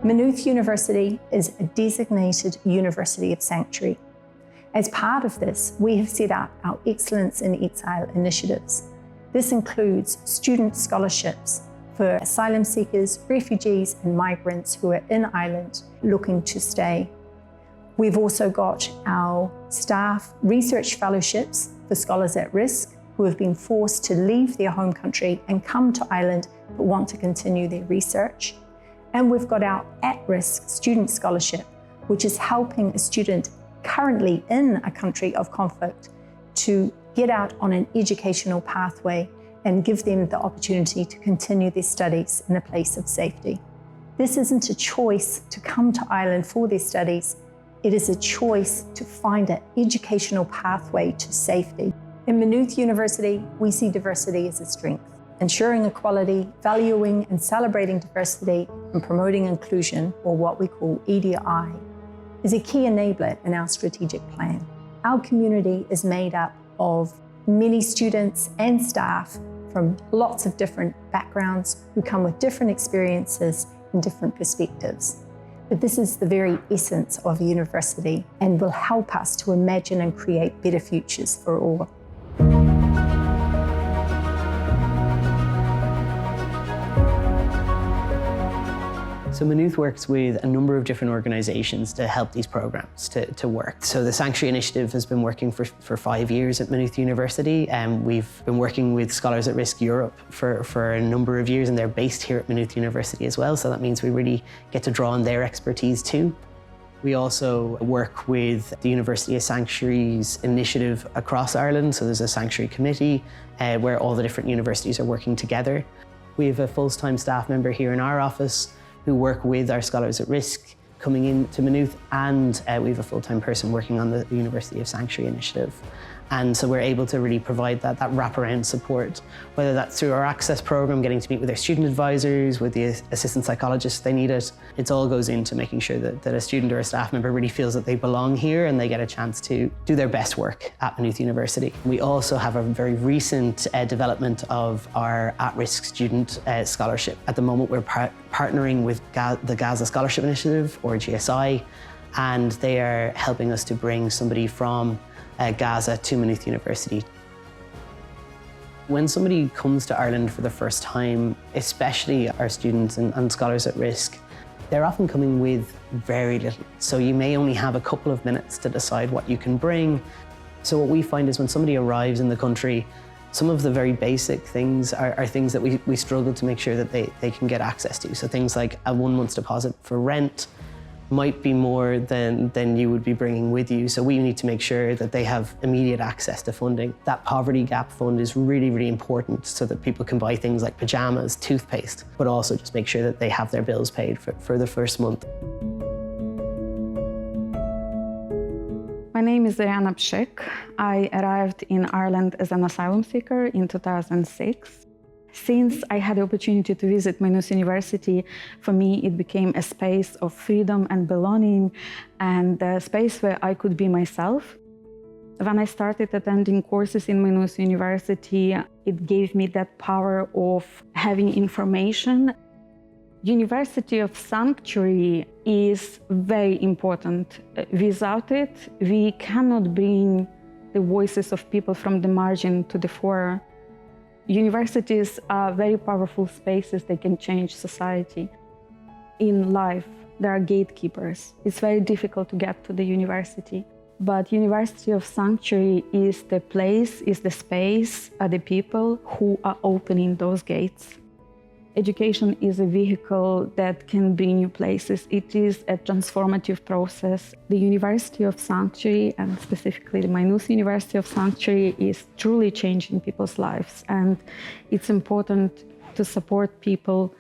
Maynooth University is a designated University of Sanctuary. As part of this, we have set up our Excellence in Exile initiatives. This includes student scholarships for asylum seekers, refugees and migrants who are in Ireland looking to stay. We've also got our staff research fellowships for scholars at risk who have been forced to leave their home country and come to Ireland but want to continue their research. And we've got our at-risk student scholarship, which is helping a student currently in a country of conflict to get out on an educational pathway and give them the opportunity to continue their studies in a place of safety. This isn't a choice to come to Ireland for their studies. It is a choice to find an educational pathway to safety. In Maynooth University, we see diversity as a strength. Ensuring equality, valuing and celebrating diversity, and promoting inclusion, or what we call EDI, is a key enabler in our strategic plan. Our community is made up of many students and staff from lots of different backgrounds who come with different experiences and different perspectives. But this is the very essence of a university and will help us to imagine and create better futures for all. So Maynooth works with a number of different organisations to help these programmes to work. So the Sanctuary Initiative has been working for 5 years at Maynooth University, and we've been working with Scholars at Risk Europe for a number of years, and they're based here at Maynooth University as well, so that means we really get to draw on their expertise too. We also work with the University of Sanctuaries initiative across Ireland, so there's a Sanctuary Committee where all the different universities are working together. We have a full-time staff member here in our office who work with our Scholars at Risk coming into Maynooth, and we have a full-time person working on the University of Sanctuary initiative. And so we're able to really provide that wraparound support, whether that's through our access program, getting to meet with their student advisors, with the assistant psychologists if they need it. It all goes into making sure that a student or a staff member really feels that they belong here and they get a chance to do their best work at Maynooth University. We also have a very recent development of our at-risk student scholarship. At the moment, we're partnering with the Gaza Scholarship Initiative, or GSI, and they are helping us to bring somebody from Gaza to Maynooth University. When somebody comes to Ireland for the first time, especially our students and scholars at risk, they're often coming with very little. So you may only have a couple of minutes to decide what you can bring. So what we find is when somebody arrives in the country, some of the very basic things are things that we struggle to make sure that they can get access to. So things like a 1 month's deposit for rent might be more than you would be bringing with you. So we need to make sure that they have immediate access to funding. That poverty gap fund is really, really important so that people can buy things like pajamas, toothpaste, but also just make sure that they have their bills paid for the first month. My name is Ariana Pshik. I arrived in Ireland as an asylum seeker in 2006. Since I had the opportunity to visit Maynooth University, for me it became a space of freedom and belonging, and a space where I could be myself. When I started attending courses in Maynooth University, it gave me that power of having information. University of Sanctuary is very important. Without it, we cannot bring the voices of people from the margin to the fore. Universities are very powerful spaces that can change society. In life, there are gatekeepers. It's very difficult to get to the university. But University of Sanctuary is the place, is the space, are the people who are opening those gates. Education is a vehicle that can bring you places. It is a transformative process. The University of Sanctuary, and specifically the Maynooth University of Sanctuary, is truly changing people's lives. And it's important to support people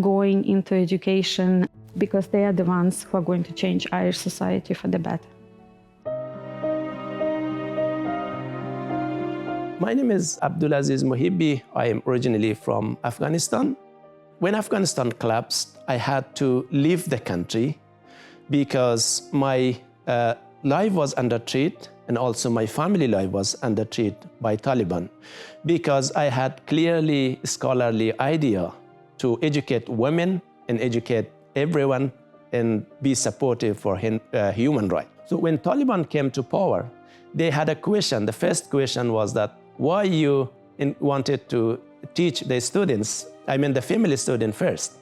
going into education because they are the ones who are going to change Irish society for the better. My name is Abdulaziz Mohibbi. I am originally from Afghanistan. When Afghanistan collapsed, I had to leave the country because my life was under threat, and also my family life was under threat by Taliban, because I had clearly scholarly idea to educate women and educate everyone and be supportive for human rights. So when Taliban came to power, they had a question. The first question was that why you wanted to teach the students, the family student first.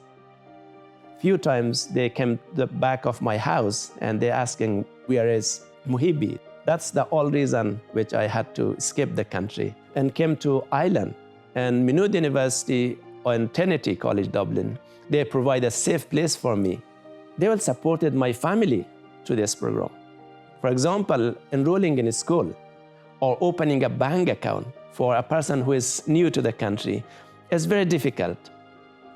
Few times they came to the back of my house and they asking, where is Muhibbi? That's the whole reason which I had to escape the country and came to Ireland. And Maynooth University and Trinity College Dublin, they provide a safe place for me. They all supported my family to this program. For example, enrolling in a school or opening a bank account for a person who is new to the country is very difficult.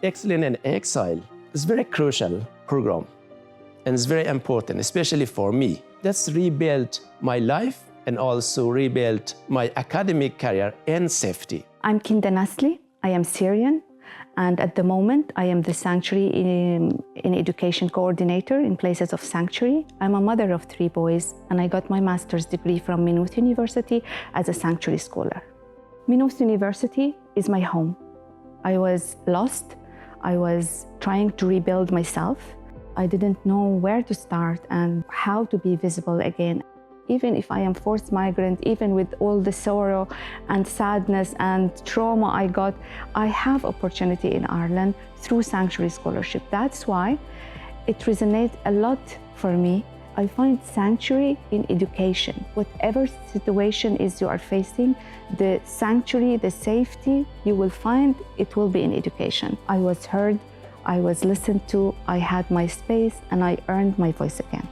Excellence in Exile is a very crucial program and it's very important, especially for me. That's rebuilt my life and also rebuilt my academic career and safety. I'm Kinda Nasli. I am Syrian, and at the moment I am the Sanctuary in Education Coordinator in Places of Sanctuary. I'm a mother of 3 boys, and I got my master's degree from Maynooth University as a Sanctuary scholar. Maynooth University is my home. I was lost. I was trying to rebuild myself. I didn't know where to start and how to be visible again. Even if I am forced migrant, even with all the sorrow and sadness and trauma I got, I have opportunity in Ireland through Sanctuary Scholarship. That's why it resonates a lot for me. I find sanctuary in education. Whatever situation is you are facing, the sanctuary, the safety you will find, it will be in education. I was heard, I was listened to, I had my space, and I earned my voice again.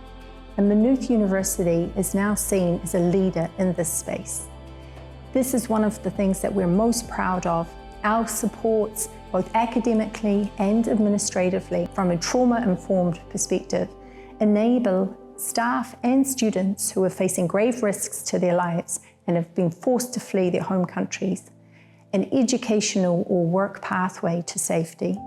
And Maynooth University is now seen as a leader in this space. This is one of the things that we're most proud of. Our supports, both academically and administratively, from a trauma-informed perspective, enable staff and students who are facing grave risks to their lives and have been forced to flee their home countries an educational or work pathway to safety.